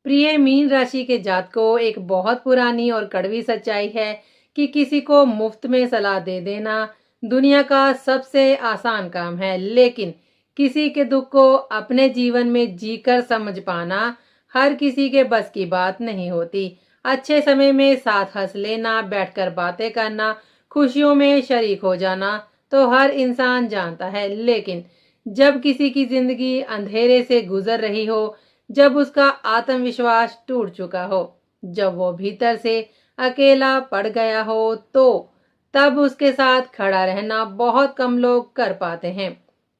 प्रिय मीन राशि के जातकों, एक बहुत पुरानी और कड़वी सच्चाई है कि किसी को मुफ्त में सलाह दे देना दुनिया का सबसे आसान काम है, लेकिन किसी के दुख को अपने जीवन में जीकर समझ पाना हर किसी के बस की बात नहीं होती। अच्छे समय में साथ हंस लेना, बैठकर बातें करना, खुशियों में शरीक हो जाना तो हर इंसान जानता है, लेकिन जब किसी की जिंदगी अंधेरे से गुजर रही हो, जब उसका आत्मविश्वास टूट चुका हो, जब वो भीतर से अकेला पड़ गया हो, तो तब उसके साथ खड़ा रहना बहुत कम लोग कर पाते हैं।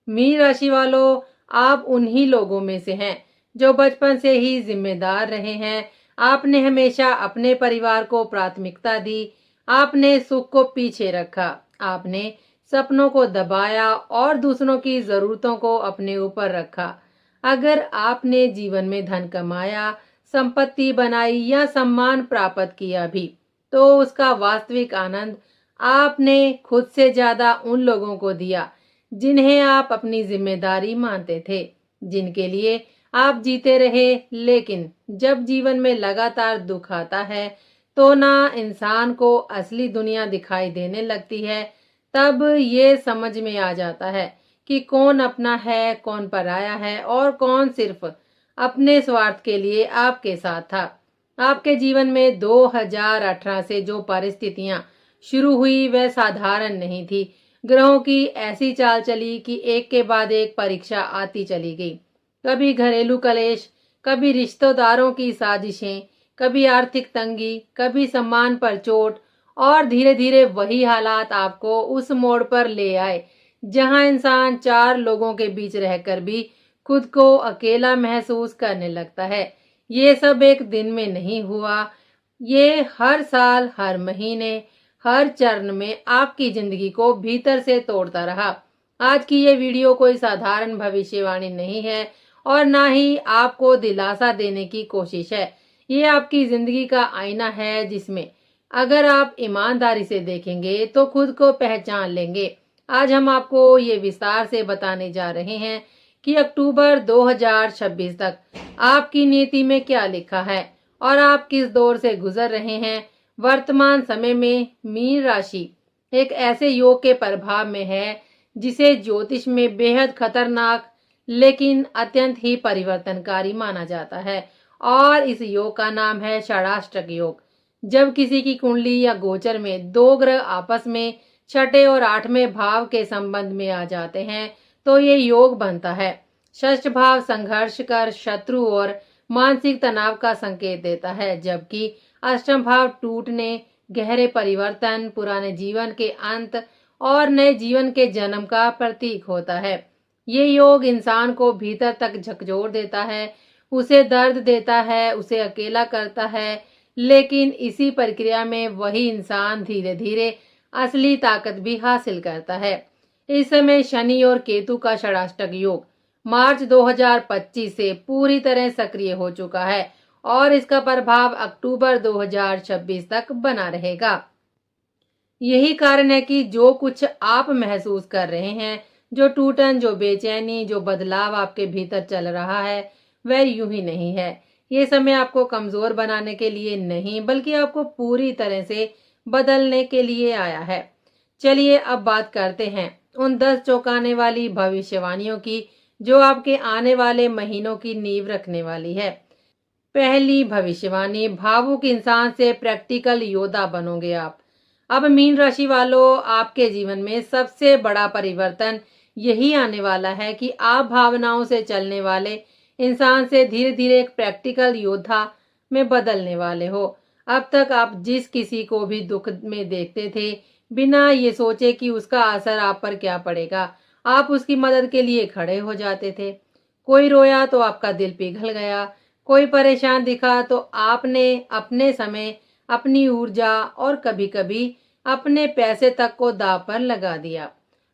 मीन राशि वालों, आप उन्हीं लोगों में से हैं जो बचपन से ही जिम्मेदार रहे हैं। आपने हमेशा अपने परिवार को प्राथमिकता दी, आपने सुख को पीछे रखा, आपने सपनों को दबाया और दूसरों की जरूरतों को अपने ऊपर रखा। अगर आपने जीवन में धन कमाया, संपत्ति बनाई या सम्मान प्राप्त किया भी, तो उसका वास्तविक आनंद आपने खुद से ज्यादा उन लोगों को दिया जिन्हें आप अपनी जिम्मेदारी मानते थे, जिनके लिए आप जीते रहे। लेकिन जब जीवन में लगातार दुख आता है, तो ना इंसान को असली दुनिया दिखाई देने लगती है। तब ये समझ में आ जाता है कि कौन अपना है, कौन पराया है और कौन सिर्फ अपने स्वार्थ के लिए आपके साथ था। आपके जीवन में 2018 से जो परिस्थितियां शुरू हुई वह साधारण नहीं थी। ग्रहों की ऐसी चाल चली कि एक के बाद एक परीक्षा आती चली गई। कभी घरेलू कलेश, कभी रिश्तेदारों की साजिशें, कभी आर्थिक तंगी, कभी सम्मान पर चोट, और धीरे धीरे वही हालात आपको उस मोड़ पर ले आए जहां इंसान चार लोगों के बीच रहकर भी खुद को अकेला महसूस करने लगता है। ये सब एक दिन में नहीं हुआ, ये हर साल, हर महीने, हर चरण में आपकी जिंदगी को भीतर से तोड़ता रहा। आज की ये वीडियो कोई साधारण भविष्यवाणी नहीं है और ना ही आपको दिलासा देने की कोशिश है। ये आपकी जिंदगी का आईना है, जिसमें अगर आप ईमानदारी से देखेंगे तो खुद को पहचान लेंगे। आज हम आपको ये विस्तार से बताने जा रहे हैं कि अक्टूबर 2026 तक आपकी नीति में क्या लिखा है और आप किस दौर से गुजर रहे हैं। वर्तमान समय में मीन राशि एक ऐसे योग के प्रभाव में है जिसे ज्योतिष में बेहद खतरनाक लेकिन अत्यंत ही परिवर्तनकारी माना जाता है, और इस योग का नाम है षडाष्टक योग। जब किसी की कुंडली या गोचर में दो ग्रह आपस में छठे और आठवें भाव के संबंध में आ जाते हैं तो ये योग बनता है। षष्ठ भाव संघर्ष कर, शत्रु और मानसिक तनाव का संकेत देता है, जबकि अष्टम भाव टूटने, गहरे परिवर्तन, पुराने जीवन के अंत और नए जीवन के जन्म का प्रतीक होता है। ये योग इंसान को भीतर तक झकझोर देता है, उसे दर्द देता है, उसे अकेला करता है, लेकिन इसी प्रक्रिया में वही इंसान धीरे धीरे असली ताकत भी हासिल करता है। इस समय शनि और केतु का षडाष्टक योग मार्च 2025 से पूरी तरह सक्रिय हो चुका है और इसका प्रभाव अक्टूबर 2026 तक बना रहेगा। यही कारण है कि जो कुछ आप महसूस कर रहे हैं, जो टूटन, जो बेचैनी, जो बदलाव आपके भीतर चल रहा है, वह यूं ही नहीं है। ये समय आपको कमजोर बनाने के लिए नहीं, बल्कि आपको पूरी तरह से बदलने के लिए आया है। चलिए अब बात करते हैं उन 10 चौंकाने वाली भविष्यवाणियों की जो आपके आने वाले महीनों की नींव रखने वाली है। पहली भविष्यवाणी, भावुक इंसान से प्रैक्टिकल योद्धा बनोगे आप। अब मीन राशि वालों, आपके जीवन में सबसे बड़ा परिवर्तन यही आने वाला है कि आप भावनाओं से चलने वाले इंसान से धीरे धीरे एक प्रैक्टिकल योद्धा में बदलने वाले हो। अब तक आप जिस किसी को भी दुख में देखते थे, बिना ये सोचे कि उसका असर आप पर क्या पड़ेगा, आप उसकी मदद के लिए खड़े हो जाते थे। कोई रोया तो आपका दिल पिघल गया, कोई परेशान दिखा तो आपने अपने समय, अपनी ऊर्जा और कभी कभी अपने पैसे तक को दांव पर लगा दिया।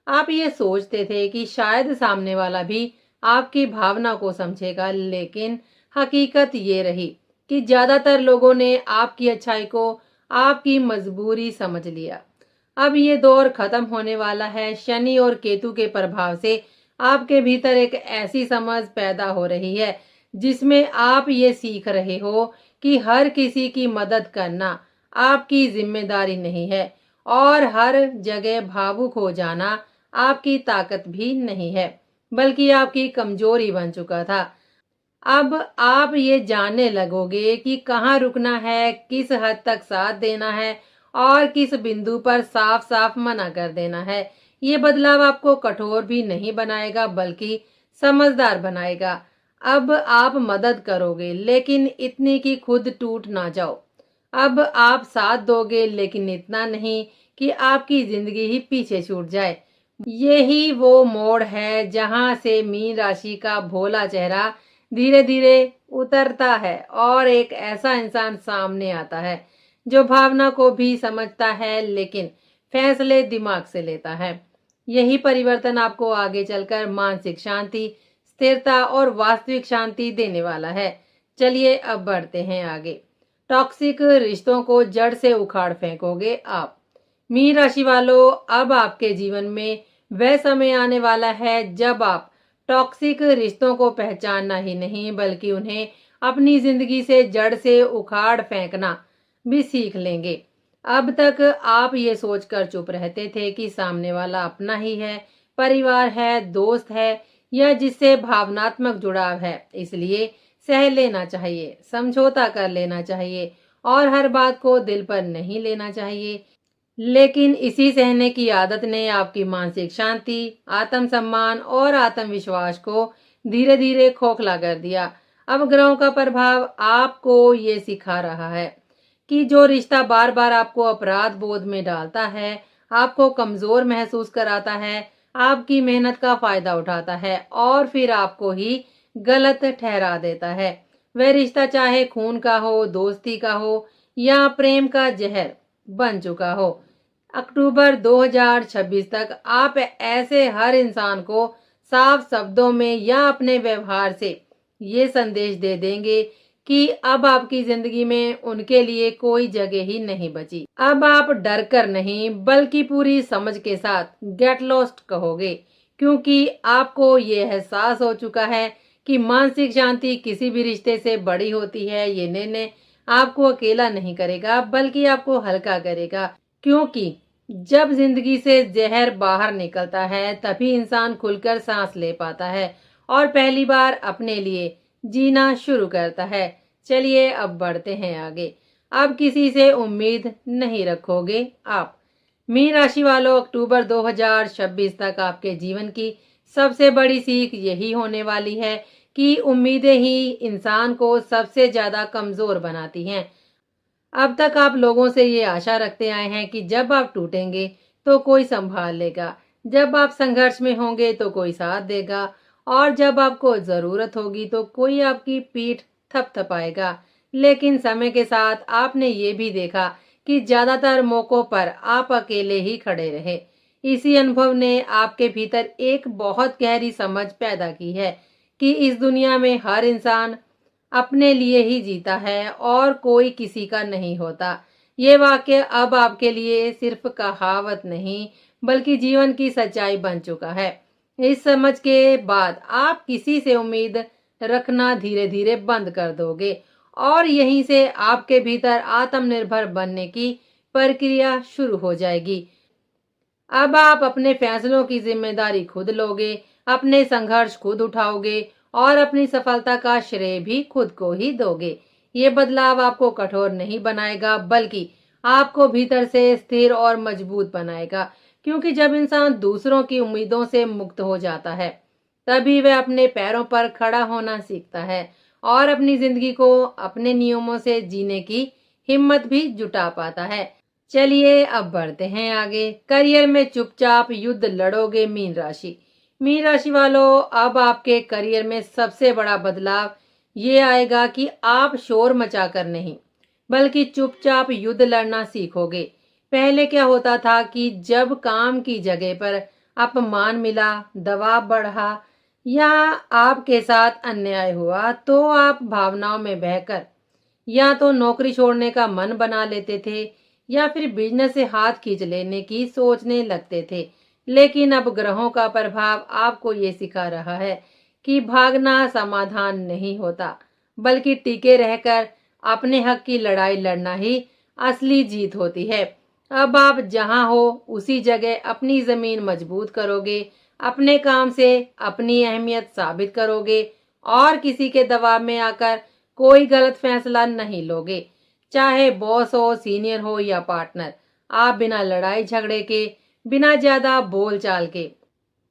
आप ये सोचते थे कि शायद सामने वाला भी आपकी भावना को समझेगा, लेकिन हकीकत ये रही कि ज्यादातर लोगों ने आपकी अच्छाई को आपकी मजबूरी समझ लिया। अब ये दौर खत्म होने वाला है। शनि और केतु के प्रभाव से आपके भीतर एक ऐसी समझ पैदा हो रही है जिसमें आप ये सीख रहे हो कि हर किसी की मदद करना आपकी जिम्मेदारी नहीं है और हर जगह भावुक हो जाना आपकी ताकत भी नहीं है, बल्कि आपकी कमजोरी बन चुका था। अब आप ये जानने लगोगे कि कहाँ रुकना है, किस हद तक साथ देना है और किस बिंदु पर साफ साफ मना कर देना है। ये बदलाव आपको कठोर भी नहीं बनाएगा, बल्कि समझदार बनाएगा। अब आप मदद करोगे, लेकिन इतनी कि खुद टूट ना जाओ। अब आप साथ दोगे, लेकिन इतना नहीं कि आपकी जिंदगी ही पीछे छूट जाए। यही वो मोड़ है जहां से मीन राशि का भोला चेहरा धीरे धीरे उतरता है और एक ऐसा इंसान सामने आता है जो भावना को भी समझता है, लेकिन फैसले दिमाग से लेता है। यही परिवर्तन आपको आगे चलकर मानसिक शांति, स्थिरता और वास्तविक शांति देने वाला है। चलिए अब बढ़ते हैं आगे। टॉक्सिक रिश्तों को जड़ से उखाड़ फेंकोगे आप। मीन राशि वालों, अब आपके जीवन में वह समय आने वाला है जब आप टॉक्सिक रिश्तों को पहचानना ही नहीं, बल्कि उन्हें अपनी जिंदगी से जड़ से उखाड़ फेंकना भी सीख लेंगे। अब तक आप ये सोचकर चुप रहते थे कि सामने वाला अपना ही है, परिवार है, दोस्त है या जिससे भावनात्मक जुड़ाव है, इसलिए सह लेना चाहिए, समझौता कर लेना चाहिए और हर बात को दिल पर नहीं लेना चाहिए। लेकिन इसी सहने की आदत ने आपकी मानसिक शांति, आत्मसम्मान और आत्मविश्वास को धीरे धीरे खोखला कर दिया। अब ग्रहों का प्रभाव आपको ये सिखा रहा है कि जो रिश्ता बार बार आपको अपराध बोध में डालता है, आपको कमजोर महसूस कराता है, आपकी मेहनत का फायदा उठाता है और फिर आपको ही गलत ठहरा देता है, वह रिश्ता चाहे खून का हो, दोस्ती का हो या प्रेम का जहर बन चुका हो। अक्टूबर 2026 तक आप ऐसे हर इंसान को साफ शब्दों में या अपने व्यवहार से ये संदेश दे देंगे कि अब आपकी जिंदगी में उनके लिए कोई जगह ही नहीं बची। अब आप डर कर नहीं, बल्कि पूरी समझ के साथ गेट लॉस्ट कहोगे, क्योंकि आपको ये एहसास हो चुका है कि मानसिक शांति किसी भी रिश्ते से बड़ी होती है। ये निर्णय आपको अकेला नहीं करेगा, बल्कि आपको हल्का करेगा, क्योंकि जब जिंदगी से जहर बाहर निकलता है तभी इंसान खुलकर सांस ले पाता है और पहली बार अपने लिए जीना शुरू करता है। चलिए अब बढ़ते हैं आगे। अब किसी से उम्मीद नहीं रखोगे आप। मीन राशि वालों, अक्टूबर 2026 तक आपके जीवन की सबसे बड़ी सीख यही होने वाली है कि उम्मीदें ही इंसान को सबसे ज्यादा कमजोर बनाती हैं। अब तक आप लोगों से ये आशा रखते आए हैं कि जब आप टूटेंगे तो कोई संभाल लेगा, जब आप संघर्ष में होंगे तो कोई साथ देगा और जब आपको जरूरत होगी तो कोई आपकी पीठ थपथपाएगा। लेकिन समय के साथ आपने ये भी देखा कि ज्यादातर मौकों पर आप अकेले ही खड़े रहे। इसी अनुभव ने आपके भीतर एक बहुत गहरी समझ पैदा की है कि इस दुनिया में हर इंसान अपने लिए ही जीता है और कोई किसी का नहीं होता। ये वाक्य अब आपके लिए सिर्फ कहावत नहीं, बल्कि जीवन की सच्चाई बन चुका है। इस समझ के बाद आप किसी से उम्मीद रखना धीरे धीरे बंद कर दोगे और यहीं से आपके भीतर आत्मनिर्भर बनने की प्रक्रिया शुरू हो जाएगी। अब आप अपने फैसलों की जिम्मेदारी खुद लोगे, अपने संघर्ष खुद उठाओगे और अपनी सफलता का श्रेय भी खुद को ही दोगे। ये बदलाव आपको कठोर नहीं बनाएगा, बल्कि आपको भीतर से स्थिर और मजबूत बनाएगा, क्योंकि जब इंसान दूसरों की उम्मीदों से मुक्त हो जाता है तभी वह अपने पैरों पर खड़ा होना सीखता है और अपनी जिंदगी को अपने नियमों से जीने की हिम्मत भी जुटा पाता है। चलिए अब बढ़ते हैं आगे। करियर में चुपचाप युद्ध लड़ोगे मीन राशि। मीन राशि वालों, अब आपके करियर में सबसे बड़ा बदलाव ये आएगा कि आप शोर मचाकर नहीं, बल्कि चुपचाप युद्ध लड़ना सीखोगे। पहले क्या होता था कि जब काम की जगह पर अपमान मिला, दबाव बढ़ा या आपके साथ अन्याय हुआ तो आप भावनाओं में बहकर या तो नौकरी छोड़ने का मन बना लेते थे या फिर बिजनेस से हाथ खींच लेने की सोचने लगते थे। लेकिन अब ग्रहों का प्रभाव आपको ये सिखा रहा है कि भागना समाधान नहीं होता, बल्कि टिके रहकर अपने हक की लड़ाई लड़ना ही असली जीत होती है। अब आप जहां हो उसी जगह अपनी जमीन मजबूत करोगे, अपने काम से अपनी अहमियत साबित करोगे और किसी के दबाव में आकर कोई गलत फैसला नहीं लोगे। चाहे बॉस हो, सीनियर हो या पार्टनर, आप बिना लड़ाई झगड़े के, बिना ज्यादा बोलचाल के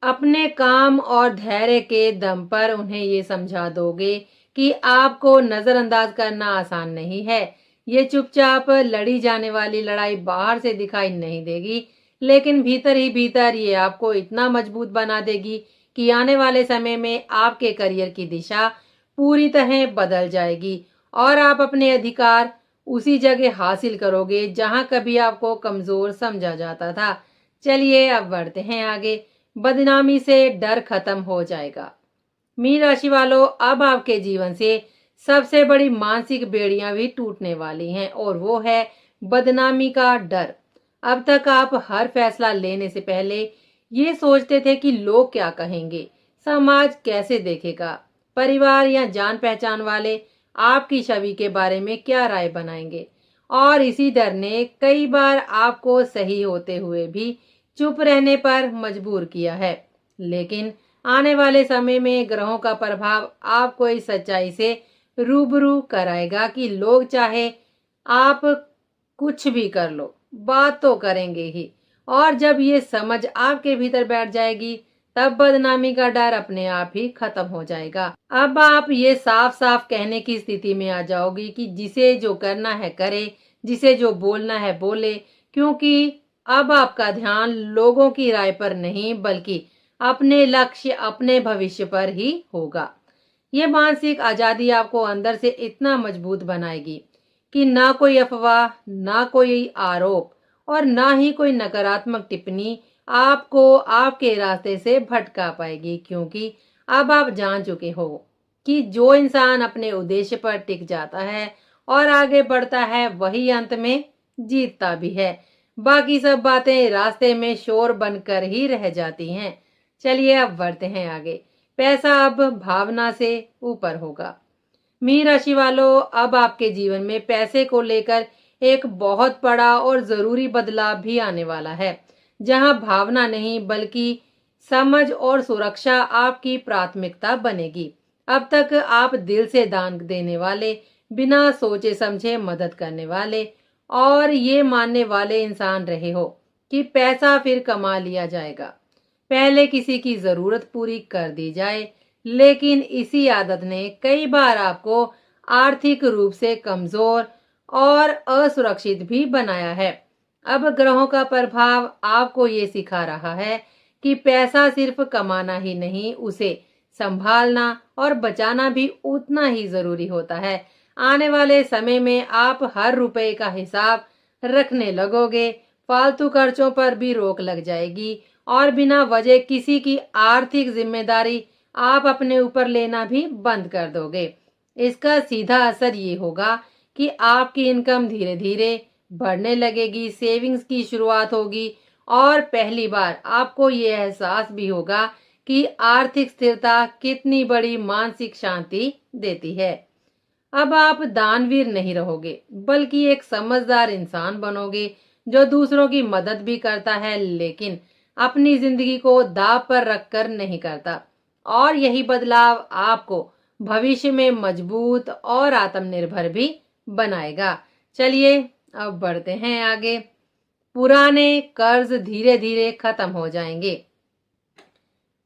अपने काम और धैर्य के दम पर उन्हें ये समझा दोगे कि आपको नजरअंदाज करना आसान नहीं है। ये चुपचाप लड़ी जाने वाली लड़ाई बाहर से दिखाई नहीं देगी, लेकिन भीतर ही भीतर ये आपको इतना मजबूत बना देगी कि आने वाले समय में आपके करियर की दिशा पूरी तरह बदल जाएगी और आप अपने अधिकार उसी जगह हासिल करोगे जहां कभी आपको कमजोर समझा जाता था। चलिए अब बढ़ते हैं आगे। बदनामी से डर खत्म हो जाएगा। मीन राशि वालों, अब आपके जीवन से सबसे बड़ी मानसिक बेड़ियां भी टूटने वाली हैं और वो है बदनामी का डर। अब तक आप हर फैसला लेने से पहले ये सोचते थे कि लोग क्या कहेंगे, समाज कैसे देखेगा, परिवार या जान पहचान वाले आपकी छवि के बारे में क्या राय बनाएंगे। और इसी डर ने कई बार आपको सही होते हुए भी चुप रहने पर मजबूर किया है। लेकिन आने वाले समय में ग्रहों का प्रभाव आपको इस सच्चाई से रूबरू कराएगा कि लोग चाहे आप कुछ भी कर लो, बात तो करेंगे ही। और जब ये समझ आपके भीतर बैठ जाएगी, तब बदनामी का डर अपने आप ही खत्म हो जाएगा। अब आप ये साफ साफ कहने की स्थिति में आ जाओगी कि जिसे जो करना है करे, जिसे जो बोलना है बोले, क्योंकि अब आपका ध्यान लोगों की राय पर नहीं बल्कि अपने लक्ष्य, अपने भविष्य पर ही होगा। ये मानसिक आजादी आपको अंदर से इतना मजबूत बनाएगी कि ना कोई अफवाह, ना कोई आरोप और ना ही कोई नकारात्मक टिप्पणी आपको आपके रास्ते से भटका पाएगी, क्योंकि अब आप जान चुके हो कि जो इंसान अपने उद्देश्य पर टिक जाता है और आगे बढ़ता है, वही अंत में जीतता भी है। बाकी सब बातें रास्ते में शोर बनकर ही रह जाती हैं। चलिए अब बढ़ते हैं आगे। पैसा अब भावना से ऊपर होगा। मीन राशि वालों, अब आपके जीवन में पैसे को लेकर एक बहुत बड़ा और जरूरी बदलाव भी आने वाला है, जहां भावना नहीं बल्कि समझ और सुरक्षा आपकी प्राथमिकता बनेगी। अब तक आप दिल से दान देने वाले, बिना सोचे समझे मदद करने वाले और ये मानने वाले इंसान रहे हो कि पैसा फिर कमा लिया जाएगा, पहले किसी की जरूरत पूरी कर दी जाए। लेकिन इसी आदत ने कई बार आपको आर्थिक रूप से कमजोर और असुरक्षित भी बनाया है। अब ग्रहों का प्रभाव आपको ये सिखा रहा है कि पैसा सिर्फ कमाना ही नहीं, उसे संभालना और बचाना भी उतना ही जरूरी होता है। आने वाले समय में आप हर रुपए का हिसाब रखने लगोगे, फालतू खर्चों पर भी रोक लग जाएगी और बिना वजह किसी की आर्थिक जिम्मेदारी आप अपने ऊपर लेना भी बंद कर दोगे। इसका सीधा असर ये होगा कि आपकी इनकम धीरे धीरे बढ़ने लगेगी, सेविंग्स की शुरुआत होगी और पहली बार आपको ये एहसास भी होगा कि आर्थिक स्थिरता कितनी बड़ी मानसिक शांति देती है। अब आप दानवीर नहीं रहोगे, बल्कि एक समझदार इंसान बनोगे जो दूसरों की मदद भी करता है, लेकिन अपनी जिंदगी को दांव पर रखकर नहीं करता। और यही बदलाव आपको भविष्य में मजबूत और आत्मनिर्भर भी बनाएगा। चलिए अब बढ़ते हैं आगे। पुराने कर्ज धीरे धीरे खत्म हो जाएंगे।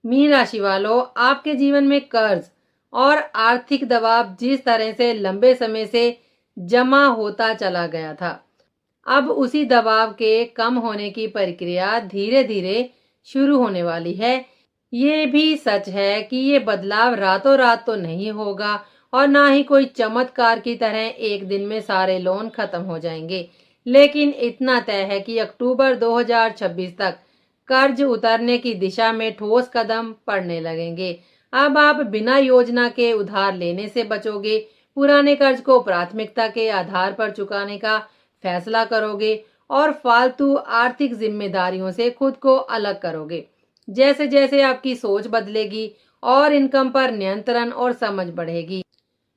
मीन राशि वालों, आपके जीवन में कर्ज और आर्थिक दबाव जिस तरह से लंबे समय से जमा होता चला गया था, अब उसी दबाव के कम होने की प्रक्रिया धीरे धीरे शुरू होने वाली है। ये भी सच है कि ये बदलाव रातों रात तो नहीं होगा और ना ही कोई चमत्कार की तरह एक दिन में सारे लोन खत्म हो जाएंगे, लेकिन इतना तय है कि अक्टूबर 2026 तक कर्ज उतरने की दिशा में ठोस कदम पड़ने लगेंगे। अब आप बिना योजना के उधार लेने से बचोगे, पुराने कर्ज को प्राथमिकता के आधार पर चुकाने का फैसला करोगे और फालतू आर्थिक जिम्मेदारियों से खुद को अलग करोगे। जैसे जैसे आपकी सोच बदलेगी और इनकम पर नियंत्रण और समझ बढ़ेगी।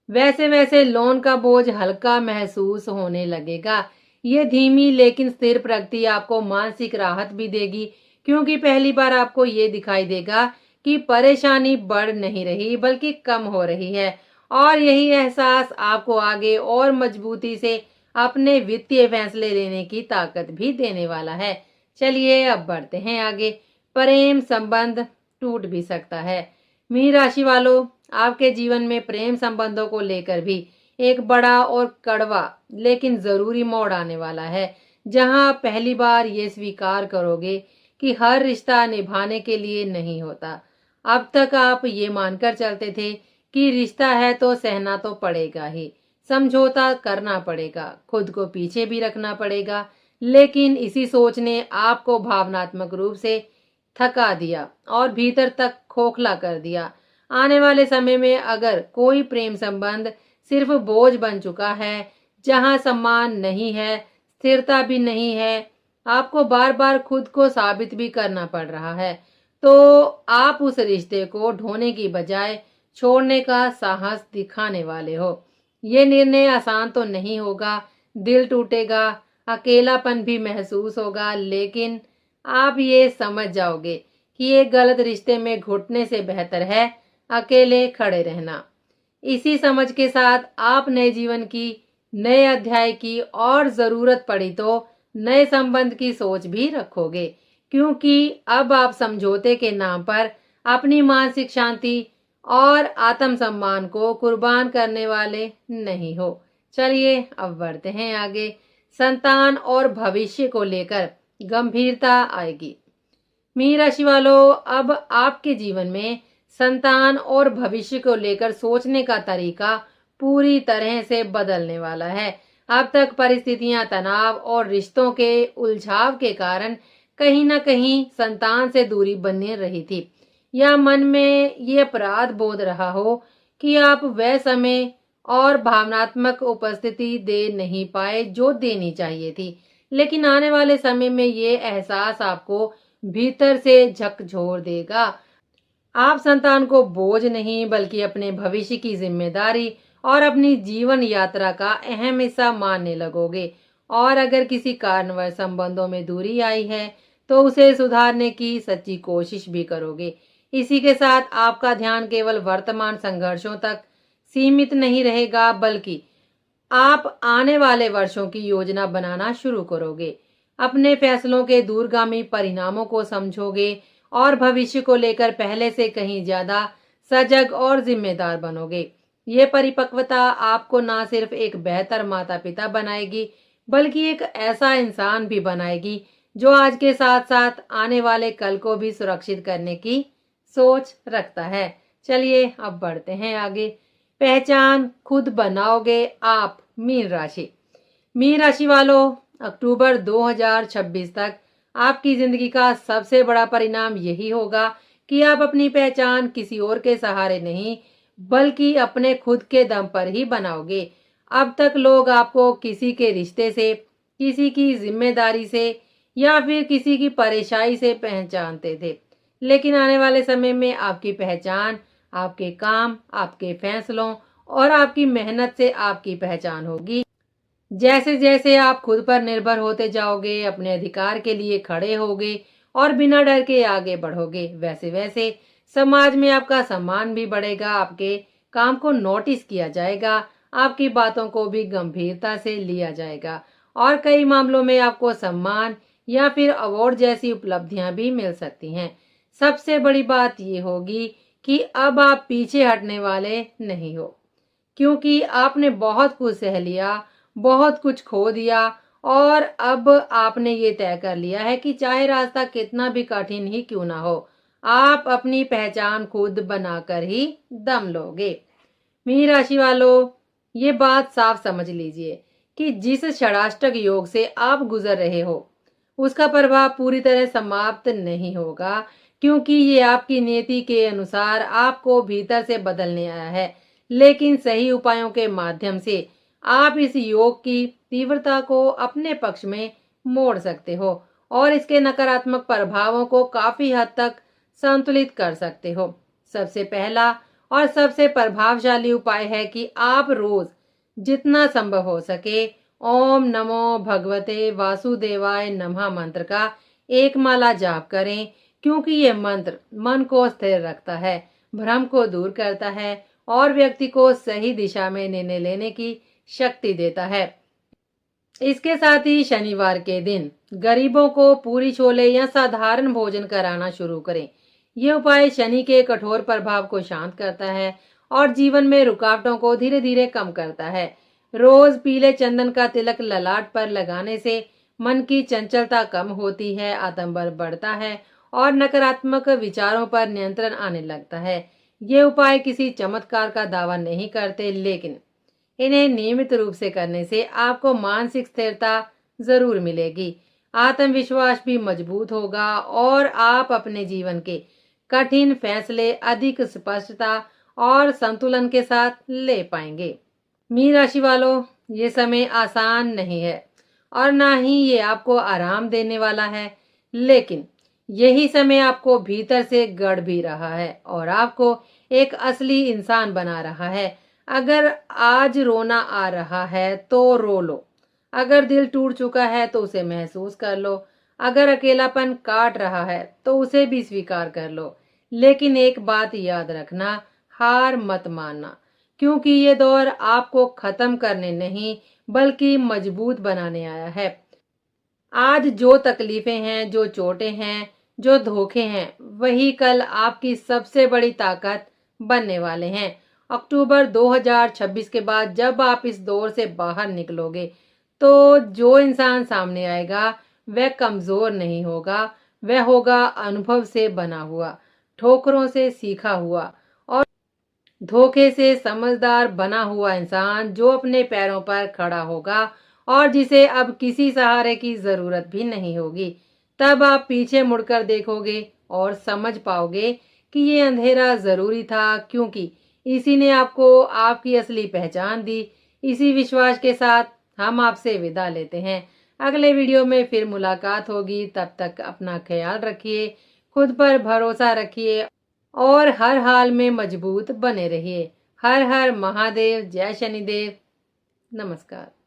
वैसे वैसे लोन का बोझ हल्का महसूस होने लगेगा। ये धीमी लेकिन स्थिर प्रगति आपको मानसिक राहत भी देगी, क्योंकि पहली बार आपको ये दिखाई देगा कि परेशानी बढ़ नहीं रही बल्कि कम हो रही है। और यही एहसास आपको आगे और मजबूती से अपने वित्तीय फैसले लेने की ताकत भी देने वाला है। चलिए अब बढ़ते हैं आगे। प्रेम संबंध टूट भी सकता है। मीन राशि वालों, आपके जीवन में प्रेम संबंधों को लेकर भी एक बड़ा और कड़वा लेकिन जरूरी मोड़ आने वाला है, जहां आप पहली बार ये स्वीकार करोगे कि हर रिश्ता निभाने के लिए नहीं होता। अब तक आप ये मानकर चलते थे कि रिश्ता है तो सहना तो पड़ेगा ही, समझौता करना पड़ेगा, खुद को पीछे भी रखना पड़ेगा। लेकिन इसी सोच ने आपको भावनात्मक रूप से थका दिया और भीतर तक खोखला कर दिया। आने वाले समय में अगर कोई प्रेम संबंध सिर्फ बोझ बन चुका है, जहां सम्मान नहीं है, स्थिरता भी नहीं है, आपको बार बार खुद को साबित भी करना पड़ रहा है, तो आप उस रिश्ते को ढोने की बजाय छोड़ने का साहस दिखाने वाले हो। ये निर्णय आसान तो नहीं होगा, दिल टूटेगा, अकेलापन भी महसूस होगा, लेकिन आप ये समझ जाओगे कि एक गलत रिश्ते में घुटने से बेहतर है अकेले खड़े रहना। इसी समझ के साथ आप नए जीवन की, नए अध्याय की और जरूरत पड़ी तो नए संबंध की सोच भी रखोगे, क्योंकि अब आप समझौते के नाम पर अपनी मानसिक शांति और आत्मसम्मान को कुर्बान करने वाले नहीं हो। चलिए अब बढ़ते हैं आगे। संतान और भविष्य को लेकर गंभीरता आएगी। मीन राशि वालों, अब आपके जीवन में संतान और भविष्य को लेकर सोचने का तरीका पूरी तरह से बदलने वाला है। अब तक परिस्थितियां तनाव और रिश्तों के उलझाव के कारण कहीं ना कहीं संतान से दूरी बनी रही थी, या मन में ये अपराध बोध रहा हो कि आप वह समय और भावनात्मक उपस्थिति दे नहीं पाए जो देनी चाहिए थी। लेकिन आने वाले समय में ये एहसास आपको भीतर से झकझोर देगा। आप संतान को बोझ नहीं बल्कि अपने भविष्य की जिम्मेदारी और अपनी जीवन यात्रा का अहम हिस्सा मानने लगोगे। और अगर किसी कारणवश संबंधों में दूरी आई है तो उसे सुधारने की सच्ची कोशिश भी करोगे। इसी के साथ आपका ध्यान केवल वर्तमान संघर्षों तक सीमित नहीं रहेगा, बल्कि आप आने वाले वर्षों की योजना बनाना शुरू करोगे। अपने फैसलों के दूरगामी परिणामों को समझोगे और भविष्य को लेकर पहले से कहीं ज्यादा सजग और जिम्मेदार बनोगे। ये परिपक्वता आपको न सिर्फ एक बेहतर माता पिता बनाएगी, बल्कि एक ऐसा इंसान भी बनाएगी जो आज के साथ साथ आने वाले कल को भी सुरक्षित करने की सोच रखता है। चलिए अब बढ़ते हैं आगे। पहचान खुद बनाओगे आप। मीन राशि। मीन राशि वालों, अक्टूबर 2026 तक आपकी जिंदगी का सबसे बड़ा परिणाम यही होगा कि आप अपनी पहचान किसी और के सहारे नहीं बल्कि अपने खुद के दम पर ही बनाओगे। अब तक लोग आपको किसी के रिश्ते से, किसी की जिम्मेदारी से या फिर किसी की परेशानी से पहचानते थे, लेकिन आने वाले समय में आपकी पहचान आपके काम, आपके फैसलों और आपकी मेहनत से आपकी पहचान होगी। जैसे जैसे आप खुद पर निर्भर होते जाओगे, अपने अधिकार के लिए खड़े होगे और बिना डर के आगे बढ़ोगे, वैसे वैसे समाज में आपका सम्मान भी बढ़ेगा, आपके काम को नोटिस किया जाएगा, आपकी बातों को भी गंभीरता से लिया जाएगा और कई मामलों में आपको सम्मान या फिर अवार्ड जैसी उपलब्धियां भी मिल सकती हैं। सबसे बड़ी बात ये होगी कि अब आप पीछे हटने वाले नहीं हो, क्योंकि आपने बहुत कुछ सह लिया, बहुत कुछ खो दिया और अब आपने ये तय कर लिया है कि चाहे रास्ता कितना भी कठिन ही क्यों ना हो, आप अपनी पहचान खुद बनाकर ही दम लोगे। मीन राशि वालों, ये बात साफ समझ लीजिए कि जिस षडाष्टक योग से आप गुजर रहे हो उसका प्रभाव पूरी तरह समाप्त नहीं होगा, क्योंकि ये आपकी नीति के अनुसार आपको भीतर से बदलने आया है। लेकिन सही उपायों के माध्यम से आप इस योग की तीव्रता को अपने पक्ष में मोड़ सकते हो और इसके नकारात्मक प्रभावों को काफी हद तक संतुलित कर सकते हो। सबसे पहला और सबसे प्रभावशाली उपाय है कि आप रोज जितना संभव हो सके ओम नमो भगवते वासुदेवाय नमः मंत्र का एक माला जाप करें, क्योंकि ये मंत्र मन को स्थिर रखता है, भ्रम को दूर करता है और व्यक्ति को सही दिशा में निर्णय लेने की शक्ति देता है। इसके साथ ही शनिवार के दिन गरीबों को पूरी छोले या साधारण भोजन कराना शुरू करें। यह उपाय शनि के कठोर प्रभाव को शांत करता है और जीवन में रुकावटों को धीरे धीरे कम करता है। रोज पीले चंदन का तिलक ललाट पर लगाने से मन की चंचलता कम होती है, आत्मबल बढ़ता है और नकारात्मक विचारों पर नियंत्रण आने लगता है। ये उपाय किसी चमत्कार का दावा नहीं करते, लेकिन इन्हें नियमित रूप से करने से आपको मानसिक स्थिरता जरूर मिलेगी, आत्मविश्वास भी मजबूत होगा और आप अपने जीवन के कठिन फैसले अधिक स्पष्टता और संतुलन के साथ ले पाएंगे। मीन राशि वालों, ये समय आसान नहीं है और ना ही ये आपको आराम देने वाला है, लेकिन यही समय आपको भीतर से गढ़ भी रहा है और आपको एक असली इंसान बना रहा है। अगर आज रोना आ रहा है तो रो लो, अगर दिल टूट चुका है तो उसे महसूस कर लो, अगर अकेलापन काट रहा है तो उसे भी स्वीकार कर लो। लेकिन एक बात याद रखना, हार मत मानना, क्योंकि ये दौर आपको खत्म करने नहीं बल्कि मजबूत बनाने आया है। आज जो तकलीफें हैं, जो चोटें हैं, जो धोखे हैं, वही कल आपकी सबसे बड़ी ताकत बनने वाले हैं। अक्टूबर 2026 के बाद जब आप इस दौर से बाहर निकलोगे तो जो इंसान सामने आएगा वह कमजोर नहीं होगा, वह होगा अनुभव से बना हुआ, ठोकरों से सीखा हुआ और धोखे से समझदार बना हुआ इंसान, जो अपने पैरों पर खड़ा होगा और जिसे अब किसी सहारे की जरूरत भी नहीं होगी। तब आप पीछे मुड़कर देखोगे और समझ पाओगे कि ये अंधेरा जरूरी था, क्योंकि इसी ने आपको आपकी असली पहचान दी। इसी विश्वास के साथ हम आपसे विदा लेते हैं। अगले वीडियो में फिर मुलाकात होगी। तब तक अपना ख्याल रखिए, खुद पर भरोसा रखिए और हर हाल में मजबूत बने रहिए। हर हर महादेव। जय शनिदेव। नमस्कार।